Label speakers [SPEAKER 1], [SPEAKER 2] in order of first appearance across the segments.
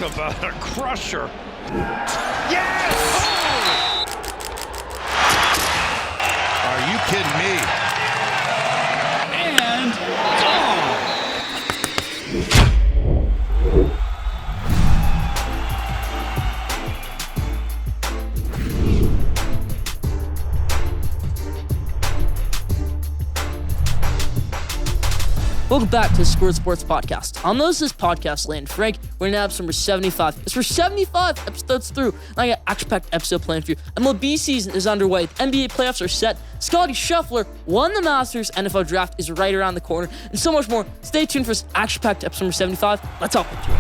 [SPEAKER 1] Talk about a crusher. Yes! Oh!
[SPEAKER 2] Are you kidding me?
[SPEAKER 1] And gone!
[SPEAKER 3] Welcome back to the Schoolyard Sports Podcast. On this podcast land, Frank, we're in episode number 75. It's for 75 episodes through, and I got action-packed episode planned for you. MLB season is underway. The NBA playoffs are set. Scotty Scheffler won the Masters. NFL draft is right around the corner, and so much more. Stay tuned for this action-packed episode number 75. Let's hop into it.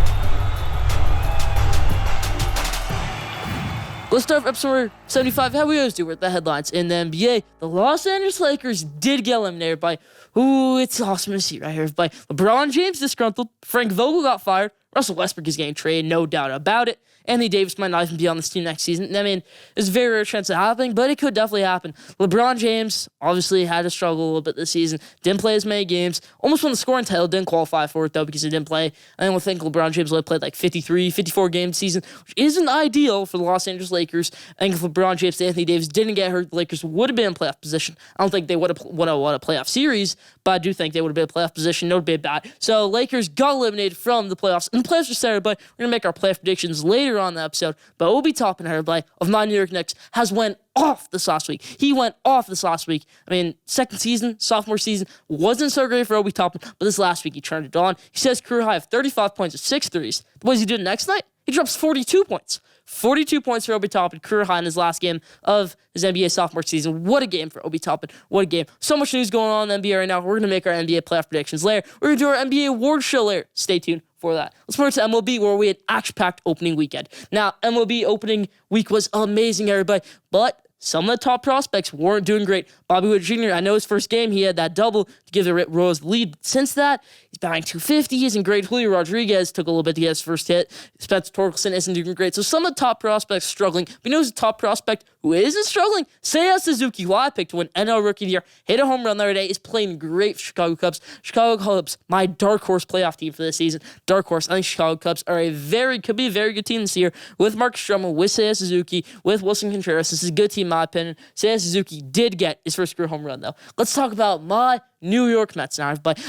[SPEAKER 3] Let's start with episode number 75. How we always do with the headlines in the NBA. The Los Angeles Lakers did get eliminated by, it's awesome to see right here, by LeBron James disgruntled, Frank Vogel got fired, Russell Westbrook is getting traded, no doubt about it. Anthony Davis might not even be on this team next season. I mean, there's a very rare chance of happening, but it could definitely happen. LeBron James obviously had to struggle a little bit this season. Didn't play as many games. Almost won the scoring title. Didn't qualify for it, though, because he didn't play. I don't think LeBron James only played like 53, 54 games this season, which isn't ideal for the Los Angeles Lakers. I think if LeBron James and Anthony Davis didn't get hurt, the Lakers would have been in playoff position. I don't think they would have won a playoff series, but I do think they would have been in playoff position. No bit bad. So Lakers got eliminated from the playoffs. And the playoffs are started, but we're going to make our playoff predictions later on in the episode. But Obi Toppin, everybody, of my New York Knicks, has went off this last week. He went off this last week. I mean, second season, sophomore season, wasn't so great for Obi Toppin, but this last week he turned it on. He says career high of 35 points with 6 threes. What does he do the next night? He drops 42 points. 42 points for Obi Toppin, career high in his last game of his NBA sophomore season. What a game for Obi Toppin. What a game. So much news going on in the NBA right now. We're going to make our NBA playoff predictions later. We're going to do our NBA Awards Show later. Stay tuned for that. Let's move to MLB, where we had action-packed opening weekend. Now, MLB opening week was amazing, everybody, but some of the top prospects weren't doing great. Bobby Witt Jr., I know his first game, he had that double to give the Royals the lead. Since that, he's batting .250. He isn't great. Julio Rodriguez took a little bit to get his first hit. Spencer Torkelson isn't doing great. So some of the top prospects struggling. But you know who's a top prospect who isn't struggling? Seiya Suzuki, who I picked to win NL Rookie of the Year, hit a home run the other day, is playing great for Chicago Cubs. Chicago Cubs, my dark horse playoff team for this season. Dark horse. I think Chicago Cubs are could be a very good team this year with Mark Stroman, with Seiya Suzuki, with Wilson Contreras. This is a good team, in my opinion. Seiya Suzuki did get his first career home run, though. Let's talk about my New York Mets now, everybody.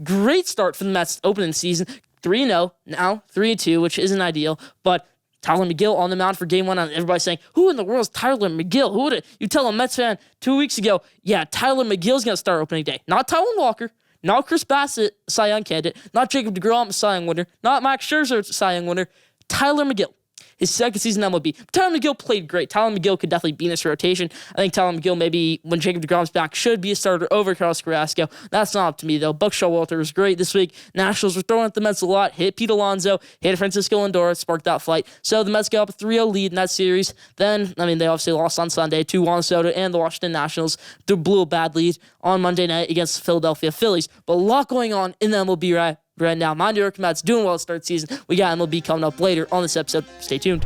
[SPEAKER 3] Great start for the Mets opening season. 3-0, now 3-2, which isn't ideal, but Tyler McGill on the mound for game 1. Everybody's saying, who in the world is Tyler McGill? Who would it? You tell a Mets fan 2 weeks ago, yeah, Tyler McGill's going to start opening day. Not Taijuan Walker, not Chris Bassett, Cy Young candidate, not Jacob deGrom, Cy Young winner, not Max Scherzer, Cy Young winner, Tyler McGill. His second season MLB. Tyler McGill played great. Tyler McGill could definitely be in this rotation. I think Tyler McGill, maybe when Jacob deGrom's back, should be a starter over Carlos Carrasco. That's not up to me, though. Buck Showalter was great this week. Nationals were throwing at the Mets a lot. Hit Pete Alonso, hit Francisco Lindor, sparked that fight. So the Mets got up a 3-0 lead in that series. Then, they obviously lost on Sunday to Juan Soto and the Washington Nationals. They blew a bad lead on Monday night against the Philadelphia Phillies. But a lot going on in the MLB right now. My New York Mets doing well to start the season. We got MLB coming up later on this episode. Stay tuned.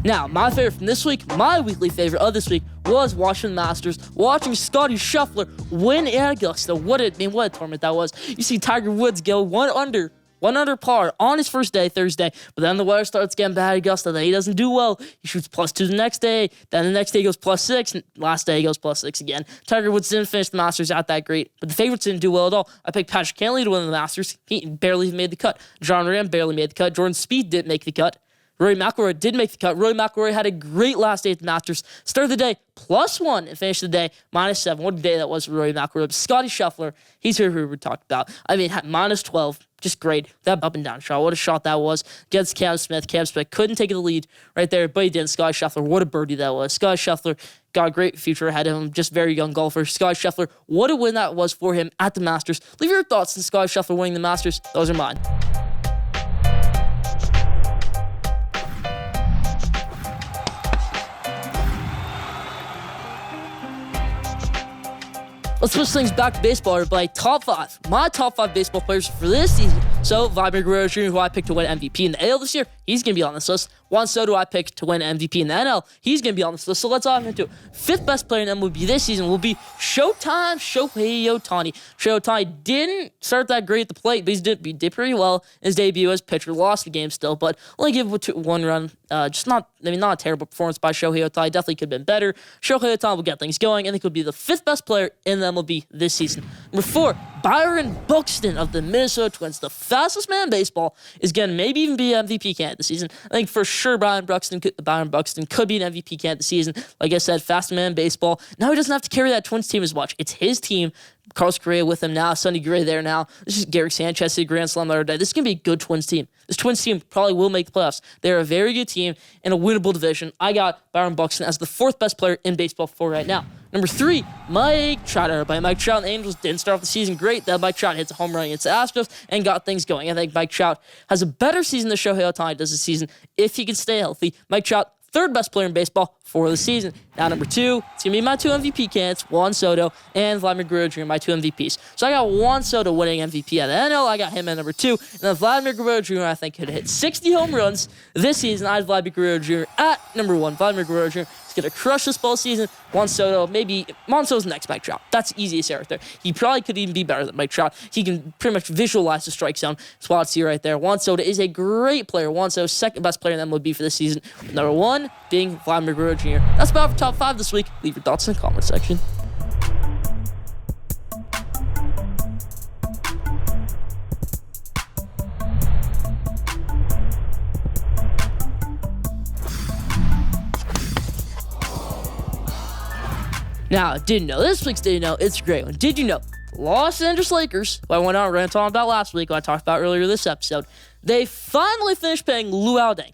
[SPEAKER 3] Now, my favorite from this week, my weekly favorite of this week, was watching the Masters, watching Scotty Scheffler win at Augusta. What a tournament that was. You see Tiger Woods go one under par on his first day, Thursday, but then the weather starts getting bad at Augusta, then he doesn't do well. He shoots +2 the next day, then the next day he goes +6, and last day he goes +6 again. Tiger Woods didn't finish the Masters out that great, but the favorites didn't do well at all. I picked Patrick Cantlay to win the Masters. He barely even made the cut. John Ram barely made the cut. Jordan Spieth didn't make the cut. Rory McIlroy did make the cut. Rory McIlroy had a great last day at the Masters. Started the day +1 and finished the day -7. What a day that was for Rory McIlroy. Scotty Scheffler, he's who we talked about. Had -12. Just great. That up and down shot. What a shot that was against Cam Smith. Cam Smith couldn't take the lead right there, but he didn't. Scotty Scheffler, what a birdie that was. Scotty Scheffler got a great future ahead of him. Just very young golfer. Scotty Scheffler, what a win that was for him at the Masters. Leave your thoughts on Scotty Scheffler winning the Masters. Those are mine. Let's switch things back to baseball, everybody. Top 5. My top 5 baseball players for this season So Vladimir Guerrero Jr., who I picked to win MVP in the AL this year, he's going to be on this list. Juan Soto, I picked to win MVP in the NL. He's going to be on this list. So let's dive into it. Fifth best player in MLB this season will be Showtime Shohei Ohtani. Shohei Ohtani didn't start that great at the plate, but he did pretty well in his debut as pitcher. Lost the game still, but only gave it 1 run. Not a terrible performance by Shohei Ohtani. Definitely could have been better. Shohei Ohtani will get things going. I think he'll be the 5th best player in the MLB this season. Number 4, Byron Buxton of the Minnesota Twins. The fastest man in baseball is going to maybe even be an MVP candidate this season. I think for sure Byron Buxton could be an MVP candidate this season. Like I said, fastest man in baseball. Now he doesn't have to carry that Twins team as much. It's his team. Carlos Correa with him now. Sonny Gray there now. This is Gary Sanchez, the Grand Slam the other day. This is going to be a good Twins team. This Twins team probably will make the playoffs. They're a very good team in a winnable division. I got Byron Buxton as the 4th best player in baseball for right now. Number 3, Mike Trout. Everybody, Mike Trout and the Angels didn't start off the season great. Then Mike Trout hits a home run against the Astros and got things going. I think Mike Trout has a better season than Shohei Ohtani does this season if he can stay healthy. Mike Trout, 3rd best player in baseball for the season. Now, number 2, it's going to be my 2 MVP candidates, Juan Soto and Vladimir Guerrero Jr., my 2 MVPs. So I got Juan Soto winning MVP at the NL. I got him at number 2. And then Vladimir Guerrero Jr., I think, could hit 60 home runs this season. I have Vladimir Guerrero Jr. at number 1. Vladimir Guerrero Jr. is going to crush this ball season. Juan Soto, Juan Soto's next Mike Trout. That's the easiest right there. He probably could even be better than Mike Trout. He can pretty much visualize the strike zone. That's what I see right there. Juan Soto is a great player. Juan Soto, 2nd best player in the MLB for this season. Number 1 being Vladimir Guerrero Jr. That's about for top 5 this week. Leave your thoughts in the comment section. Now, didn't know. This week's Did You Know, it's a great one. Did you know Los Angeles Lakers, who I went on and rant on about last week, who I talked about earlier this episode, they finally finished paying Luol Deng.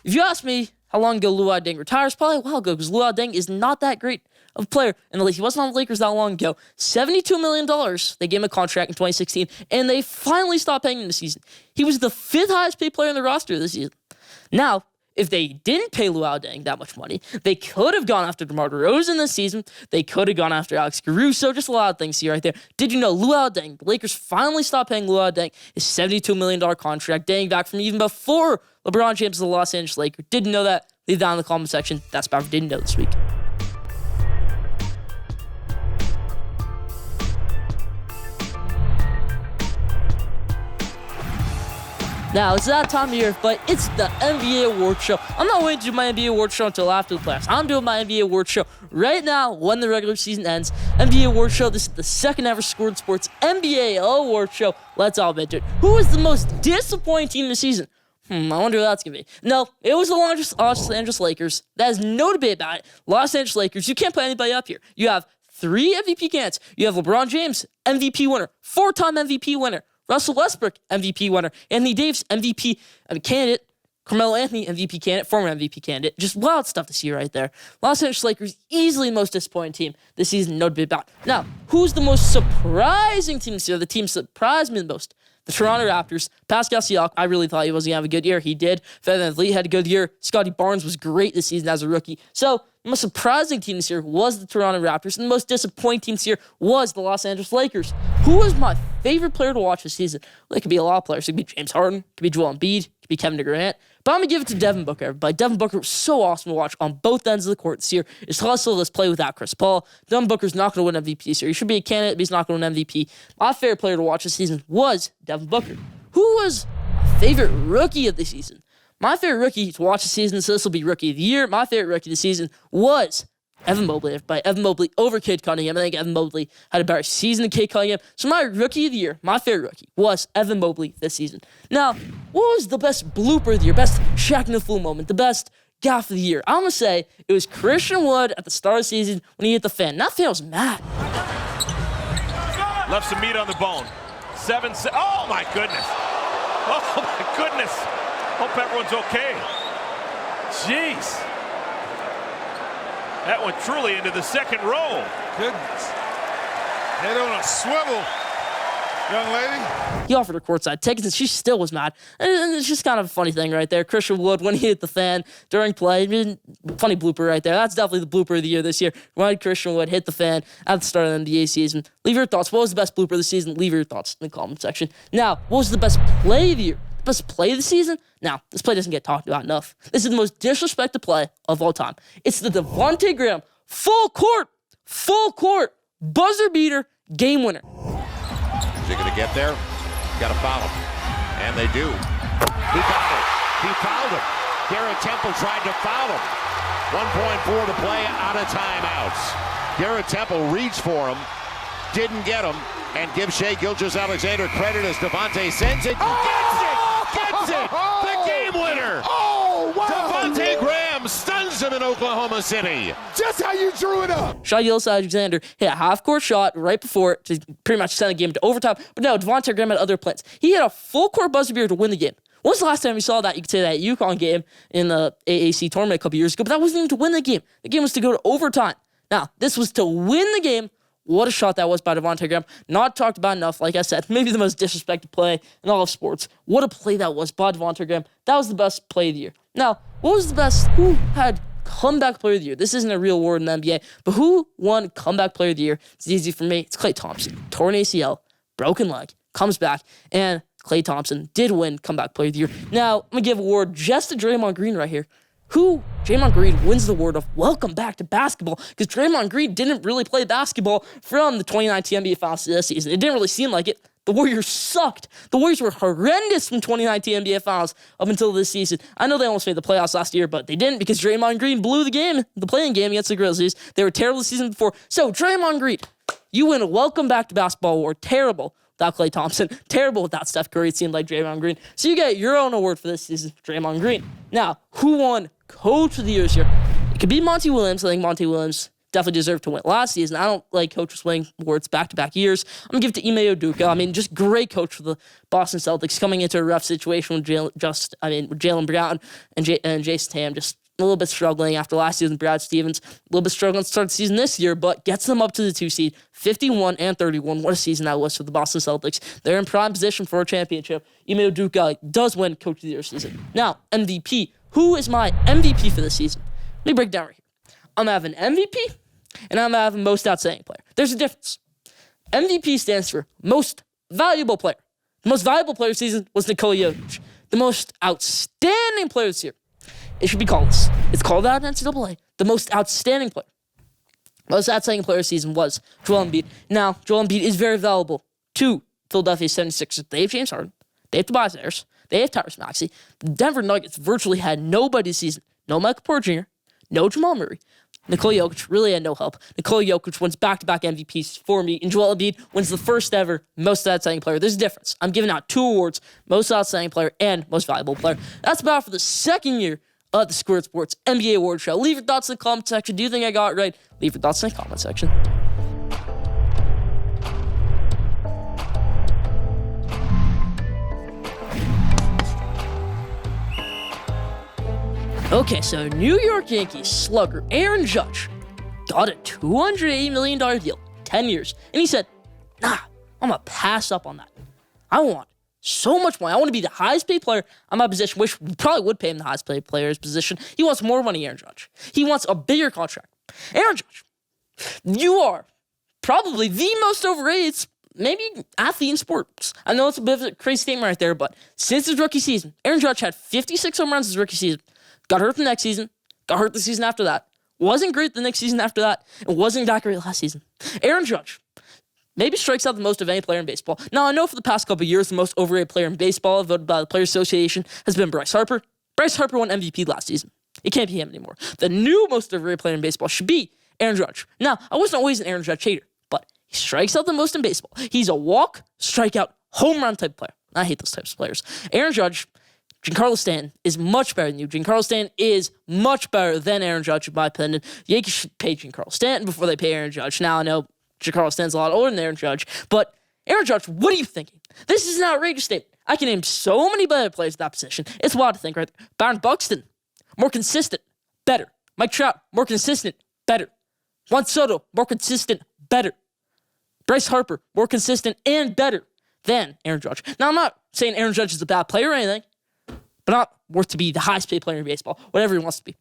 [SPEAKER 3] If you ask me how long ago Luol Deng retired, it's probably a while ago, because Luol Deng is not that great of a player. And he wasn't on the Lakers that long ago. $72 million, they gave him a contract in 2016, and they finally stopped paying him this season. He was the 5th highest paid player in the roster this season. Now, if they didn't pay Luol Deng that much money, they could have gone after DeMar DeRozan this season. They could have gone after Alex Caruso. Just a lot of things here right there. Did you know Luol Deng, the Lakers finally stopped paying Luol Deng his $72 million contract, dating back from even before LeBron James was the Los Angeles Lakers? Didn't know that? Leave that in the comment section. That's about what I didn't know this week. Now, it's that time of year, but it's the NBA Awards Show. I'm not waiting to do my NBA Awards Show until after the playoffs. I'm doing my NBA Awards Show right now when the regular season ends. NBA Awards Show, this is the 2nd ever Schoolyard Sports NBA Awards Show. Let's all admit it. Who was the most disappointing team this season? I wonder who that's going to be. No, it was the Los Angeles Lakers. There's no debate about it. Los Angeles Lakers, you can't put anybody up here. You have 3 MVP candidates. You have LeBron James, MVP winner, 4-time MVP winner. Russell Westbrook, MVP winner. Anthony Davis, MVP candidate. Carmelo Anthony, MVP candidate, former MVP candidate. Just wild stuff to see right there. Los Angeles Lakers, easily the most disappointing team this season, no debate about. Now, who's the most surprising team this year? The team surprised me the most. The Toronto Raptors. Pascal Siakam, I really thought he wasn't going to have a good year. He did. VanVleet had a good year. Scotty Barnes was great this season as a rookie. So, the most surprising team this year was the Toronto Raptors, and the most disappointing team this year was the Los Angeles Lakers. Who was my favorite player to watch this season? Well, it could be a lot of players. It could be James Harden. It could be Joel Embiid. It could be Kevin Durant. But I'm going to give it to Devin Booker, everybody. Devin Booker was so awesome to watch on both ends of the court this year. It's hustle. Let's play without Chris Paul. Devin Booker's not going to win MVP this year. He should be a candidate, but he's not going to win MVP. My favorite player to watch this season was Devin Booker. Who was my favorite rookie of the season? My favorite rookie to watch the season, so this will be Rookie of the Year. My favorite rookie of the season was Evan Mobley, everybody. Evan Mobley over Cade Cunningham. I think Evan Mobley had a better season than Cade Cunningham. So my Rookie of the Year, my favorite rookie, was Evan Mobley this season. Now, what was the best blooper of the year, best Shaq in the Fool moment, the best gaff of the year? I'm going to say it was Christian Wood at the start of the season when he hit the fan. That fan was mad.
[SPEAKER 1] Left some meat on the bone. 7. Oh, my goodness. Oh, my goodness. Hope everyone's okay. Jeez. That went truly into the second row.
[SPEAKER 2] Goodness. Head on a swivel. Young lady?
[SPEAKER 3] He offered her courtside tickets, and she still was mad. And it's just kind of a funny thing right there. Christian Wood, when he hit the fan during play, I mean, funny blooper right there. That's definitely the blooper of the year this year. When Christian Wood hit the fan at the start of the NBA season. Leave your thoughts. What was the best blooper of the season? Leave your thoughts in the comment section. Now, what was the best play of the year? The best play of the season? Now, this play doesn't get talked about enough. This is the most disrespected play of all time. It's the Devontae Graham full court, buzzer beater, game winner.
[SPEAKER 2] Is he going to get there? Got to foul him. And they do. He got it. He fouled him. Garrett Temple tried to foul him. 1.4 to play, out of timeouts. Garrett Temple reached for him, didn't get him, and gives Shai Gilgeous-Alexander credit as Devontae sends it. Gets it! The game winner!
[SPEAKER 4] Oh, wow!
[SPEAKER 2] Devontae Graham stuns him in Oklahoma City.
[SPEAKER 4] Just how you drew it up.
[SPEAKER 3] Shai Gilgeous-Alexander hit a half-court shot right before it to pretty much send the game to overtime. But no, Devontae Graham had other plans. He had a full-court buzzer beater to win the game. When was the last time you saw that? You could say that UConn game in the AAC tournament a couple years ago, but that wasn't even to win the game. The game was to go to overtime. Now, this was to win the game. What a shot that was by Devontae Graham. Not talked about enough, like I said. Maybe the most disrespected play in all of sports. What a play that was by Devontae Graham. That was the best play of the year. Now, what was the best? Who had comeback player of the year? This isn't a real award in the NBA, but who won comeback player of the year? It's easy for me. It's Klay Thompson. Torn ACL, broken leg, comes back, and Klay Thompson did win comeback player of the year. Now, I'm going to give an award just to Draymond Green right here. Draymond Green wins the award of welcome back to basketball, because Draymond Green didn't really play basketball from the 2019 NBA Finals this season. It didn't really seem like it. The Warriors sucked. The Warriors were horrendous from 2019 NBA Finals up until this season. I know they almost made the playoffs last year, but they didn't because Draymond Green blew the playing game against the Grizzlies. They were terrible the season before. So, Draymond Green, you win a welcome back to basketball award. Terrible without Klay Thompson. Terrible without Steph Curry, it seemed like Draymond Green. So you get your own award for this season, Draymond Green. Now, who won Coach of the Year this year? It could be Monty Williams. I think Monty Williams definitely deserved to win last season. I don't like coaches winning awards back-to-back years. I'm going to give it to Ime Udoka. I mean, just great coach for the Boston Celtics, coming into a rough situation with Jaylen Brown and Jason Tatum, just a little bit struggling after last season. Brad Stevens, a little bit struggling to start the season this year, but gets them up to the 2 seed, 51-31. What a season that was for the Boston Celtics. They're in prime position for a championship. Ime Udoka does win Coach of the Year season. Now, MVP. Who is my MVP for this season? Let me break it down right here. I'm having MVP, and I'm having most outstanding player. There's a difference. MVP stands for most valuable player. The most valuable player this season was Nikola Jokic. The most outstanding player this year, it should be called this. It's called out in NCAA. The most outstanding player. Most outstanding player this season was Joel Embiid. Now, Joel Embiid is very valuable to Philadelphia 76ers. They have James Harden. They have Tobias Harris. They have Tyrese Maxey. The Denver Nuggets virtually had nobody this season. No Michael Porter Jr., no Jamal Murray. Nikola Jokic really had no help. Nikola Jokic wins back-to-back MVPs for me, and Joel Embiid wins the first ever most outstanding player. There's a difference. I'm giving out 2 awards, most outstanding player and most valuable player. That's about for the second year of the Schoolyard Sports NBA Awards Show. Leave your thoughts in the comment section. Do you think I got it right? Leave your thoughts in the comment section. Okay, so New York Yankees slugger Aaron Judge got a $280 million deal, 10 years. And he said, nah, I'm going to pass up on that. I want so much money. I want to be the highest paid player on my position, which probably would pay him the highest paid player's position. He wants more money, Aaron Judge. He wants a bigger contract. Aaron Judge, you are probably the most overrated maybe athlete in sports. I know it's a bit of a crazy statement right there, but since his rookie season, Aaron Judge had 56 home runs his rookie season. Got hurt the next season. Got hurt the season after that. Wasn't great the next season after that. And wasn't that great last season. Aaron Judge maybe strikes out the most of any player in baseball. Now, I know for the past couple of years, the most overrated player in baseball, voted by the Players Association, has been Bryce Harper. Bryce Harper won MVP last season. It can't be him anymore. The new most overrated player in baseball should be Aaron Judge. Now, I wasn't always an Aaron Judge hater, but he strikes out the most in baseball. He's a walk, strikeout, home run type player. I hate those types of players. Aaron Judge, Giancarlo Stanton is much better than you. Giancarlo Stanton is much better than Aaron Judge, in my opinion. The Yankees should pay Giancarlo Stanton before they pay Aaron Judge. Now, I know Giancarlo Stanton's a lot older than Aaron Judge, but Aaron Judge, what are you thinking? This is an outrageous statement. I can name so many better players at that position. It's wild to think, right? Byron Buxton, more consistent, better. Mike Trout, more consistent, better. Juan Soto, more consistent, better. Bryce Harper, more consistent and better than Aaron Judge. Now, I'm not saying Aaron Judge is a bad player or anything, but not worth to be the highest paid player in baseball, whatever he wants to be.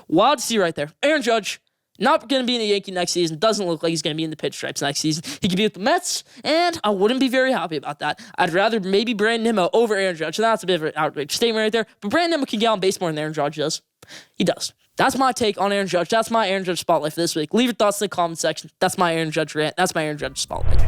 [SPEAKER 3] Wild to see right there. Aaron Judge, not going to be in the Yankee next season. Doesn't look like he's going to be in the Pinstripes next season. He could be with the Mets, and I wouldn't be very happy about that. I'd rather maybe Brandon Nimmo over Aaron Judge. So that's a bit of an outrageous statement right there. But Brandon Nimmo can get on base more than Aaron Judge does. He does. That's my take on Aaron Judge. That's my Aaron Judge spotlight for this week. Leave your thoughts in the comment section. That's my Aaron Judge rant. That's my Aaron Judge spotlight.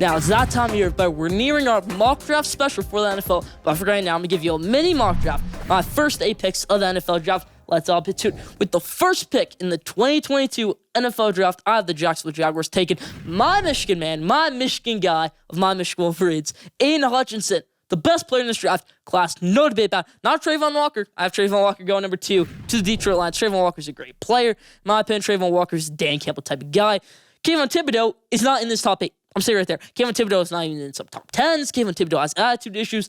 [SPEAKER 3] Now, it's that time of year, but we're nearing our mock draft special for the NFL. But for right now, I'm going to give you a mini mock draft. My first 8 picks of the NFL draft. Let's all get to it. With the first pick in the 2022 NFL draft, I have the Jacksonville Jaguars taking my Michigan man, my Michigan guy of my Michigan Wolverines, Aiden Hutchinson, the best player in this draft class. No debate about it. Not Trayvon Walker. I have Trayvon Walker going number 2 to the Detroit Lions. Trayvon Walker's a great player. In my opinion, Trayvon Walker's a Dan Campbell type of guy. Kayvon Thibodeau is not in this top 8. I'm saying right there. Kayvon Thibodeau is not even in some top 10s. Kayvon Thibodeau has attitude issues.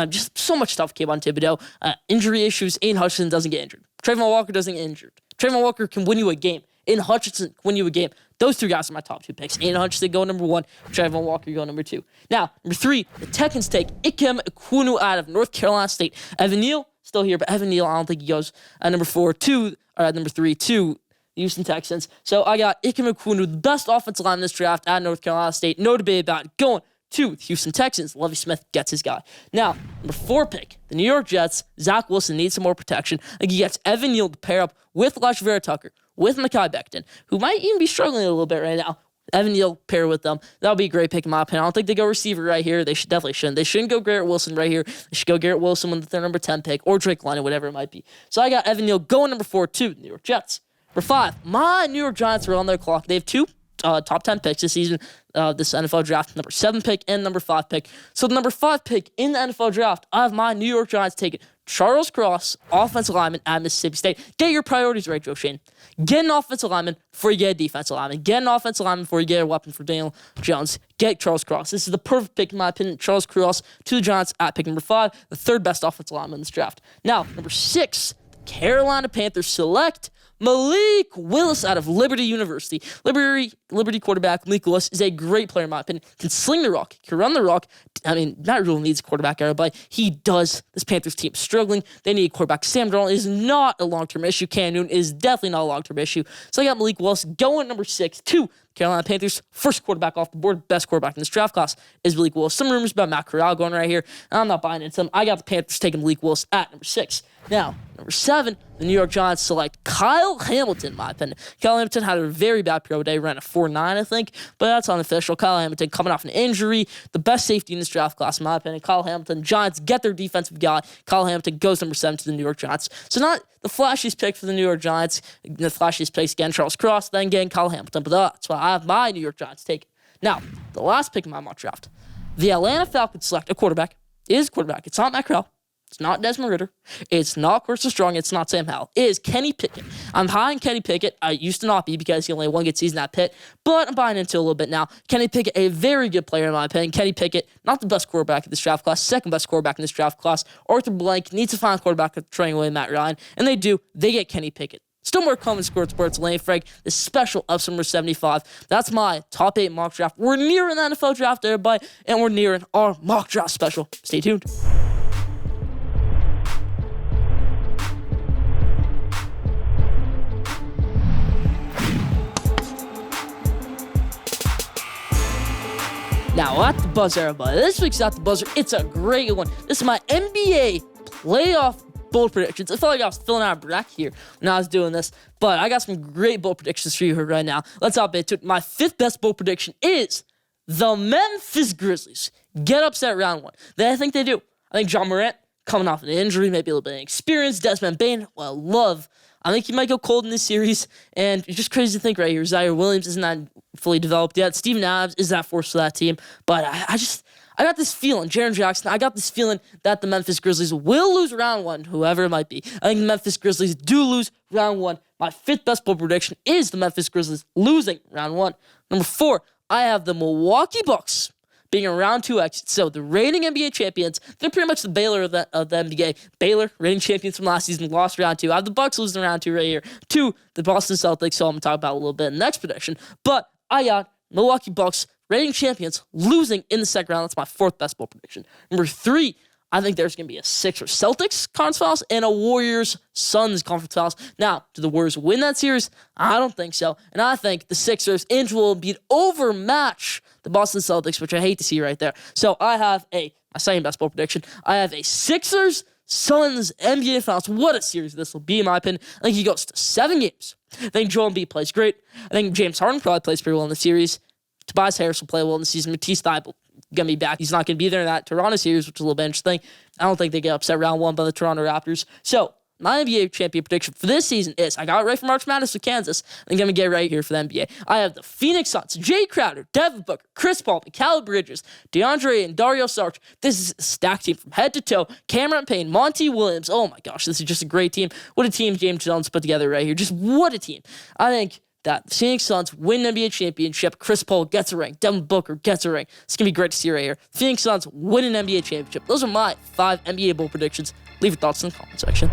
[SPEAKER 3] Just so much stuff with Kayvon Thibodeau. Injury issues. Aiden Hutchinson doesn't get injured. Trayvon Walker doesn't get injured. Trayvon Walker can win you a game. Aiden Hutchinson can win you a game. Those 2 guys are my top 2 picks. Aiden Hutchinson go number 1. Trayvon Walker go number 2. Now, number 3, the Texans take Ikem Ekwonu out of North Carolina State. Evan Neal, still here, but Evan Neal, I don't think he goes at number 4 to, or at number 3 to the Houston Texans. So I got Ikem Ekwonu, the best offensive line in this draft at North Carolina State. No debate about it. Going to the Houston Texans. Lovie Smith gets his guy. Now, number 4 pick, the New York Jets. Zach Wilson needs some more protection. I think he gets Evan Neal to pair up with Elijah Vera Tucker, with Mekhi Becton, who might even be struggling a little bit right now. Evan Neal pair with them. That'll be a great pick in my opinion. I don't think they go receiver right here. They definitely shouldn't. They shouldn't go Garrett Wilson right here. They should go Garrett Wilson with their number 10 pick, or Drake London, whatever it might be. So I got Evan Neal going number 4 to the New York Jets. Number 5, my New York Giants are on their clock. They have 2 top 10 picks this season, this NFL draft, number 7 pick and number 5 pick. So the number 5 pick in the NFL draft, I have my New York Giants taking Charles Cross, offensive lineman at Mississippi State. Get your priorities right, Joe Shane. Get an offensive lineman before you get a defensive lineman. Get an offensive lineman before you get a weapon for Daniel Jones. Get Charles Cross. This is the perfect pick, in my opinion. Charles Cross to the Giants at pick number 5, the 3rd best offensive lineman in this draft. Now, number 6, the Carolina Panthers select Malik Willis out of Liberty University. Liberty quarterback Malik Willis is a great player in my opinion. Can sling the rock, can run the rock. I mean, not really needs a quarterback era, but he does. This Panthers team is struggling. They need a quarterback. Sam Darnold is not a long-term issue. Cam Newton is definitely not a long-term issue. So I got Malik Willis going number 6 to Carolina Panthers. First quarterback off the board. Best quarterback in this draft class is Malik Willis. Some rumors about Matt Corral going right here. I'm not buying into them. I got the Panthers taking Malik Willis at number 6. Now, number 7, the New York Giants select Kyle Hamilton, in my opinion. Kyle Hamilton had a very bad pro day, ran a 4.9, I think, but that's unofficial. Kyle Hamilton coming off an injury, the best safety in this draft class, in my opinion. Kyle Hamilton, Giants get their defensive guy. Kyle Hamilton goes number 7 to the New York Giants. So not the flashiest pick for the New York Giants. The flashiest pick again, Charles Cross, then again, Kyle Hamilton. But that's why I have my New York Giants taken. Now, the last pick in my mock draft, the Atlanta Falcons select a quarterback. It is quarterback. It's not Matt Corral. It's not Desmond Ridder. It's not Carson Strong. It's not Sam Howell. It is Kenny Pickett. I'm high on Kenny Pickett. I used to not be because he only had 1 good season at Pitt, but I'm buying into it a little bit now. Kenny Pickett, a very good player in my opinion. Kenny Pickett, not the best quarterback in this draft class, 2nd best quarterback in this draft class. Arthur Blank needs to find a quarterback training away Matt Ryan, and they do. They get Kenny Pickett. Still more coming, Schoolyard Sports, Lane Frank, this special episode number 75. That's my top 8 mock draft. We're nearing the NFL draft, everybody, and we're nearing our mock draft special. Stay tuned. Now, at the buzzer, everybody. This week's At the Buzzer, it's a great one. This is my NBA playoff bold predictions. I felt like I was filling out a bracket here when I was doing this, but I got some great bold predictions for you here right now. Let's hop into it. My 5th best bold prediction is the Memphis Grizzlies get upset round 1. I think they do. I think John Morant, coming off an injury, maybe a little bit of experience. Desmond Bane, I think he might go cold in this series, and it's just crazy to think right here. Zaire Williams isn't that fully developed yet. Steven Adams is that force for that team, but I got this feeling, Jaren Jackson, I got this feeling that the Memphis Grizzlies will lose round 1, whoever it might be. I think the Memphis Grizzlies do lose round 1. My 5th best bold prediction is the Memphis Grizzlies losing round 1. Number 4, I have the Milwaukee Bucks being a round 2 exit. So the reigning NBA champions, they're pretty much the Baylor of the NBA. Baylor, reigning champions from last season, lost round 2. I have the Bucks losing round 2 right here to the Boston Celtics, so I'm going to talk about a little bit in the next prediction. But I got Milwaukee Bucks, reigning champions, losing in the second round. That's my 4th best bowl prediction. Number 3, I think there's going to be a Sixers Celtics conference finals and a Warriors Suns conference finals. Now, do the Warriors win that series? I don't think so. And I think the Sixers and Joel Embiid overmatch the Boston Celtics, which I hate to see right there. So I have my second best bowl prediction. I have a Sixers Suns NBA finals. What a series this will be, in my opinion. I think he goes to 7 games. I think Joel Embiid plays great. I think James Harden probably plays pretty well in the series. Tobias Harris will play well in the season. Matisse Thybulle going to be back. He's not going to be there in that Toronto series, which is a little bit interesting. I don't think they get upset round 1 by the Toronto Raptors. So, my NBA champion prediction for this season is, I got it right for March Madness with Kansas. I'm going to get it right here for the NBA. I have the Phoenix Suns, Jay Crowder, Devin Booker, Chris Paul, Mikal Bridges, DeAndre, and Dario Saric. This is a stacked team from head to toe. Cameron Payne, Monty Williams. Oh my gosh, this is just a great team. What a team James Jones put together right here. Just what a team. I think that the Phoenix Suns win an NBA championship. Chris Paul gets a ring. Devin Booker gets a ring. It's going to be great to see right here. Phoenix Suns win an NBA championship. Those are my 5 NBA bowl predictions. Leave your thoughts in the comment section.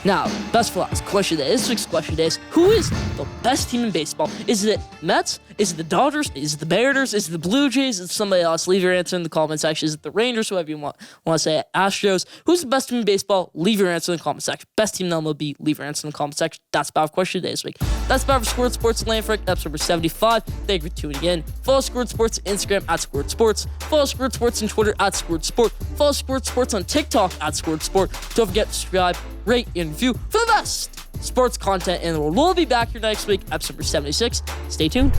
[SPEAKER 3] Now, best for last, question today. This week's question today is, who is the best team in baseball? Is it Mets? Is it the Dodgers? Is it the Mariners? Is it the Blue Jays? Is it somebody else? Leave your answer in the comment section. Is it the Rangers? Whoever you want to say it. Astros. Who's the best team in baseball? Leave your answer in the comment section. Best team in MLB? Leave your answer in the comment section. That's about question today this week. That's about for Schoolyard Sports Landfrick, episode number 75. Thank you for tuning in. Follow Schoolyard Sports on Instagram at Schoolyard Sports. Follow Schoolyard Sports on Twitter at Schoolyard Sport. Follow Schoolyard Sports on TikTok at Schoolyard Sport. Don't forget to subscribe, rate, and review for the best sports content in the world. We'll be back here next week, episode number 76. Stay tuned.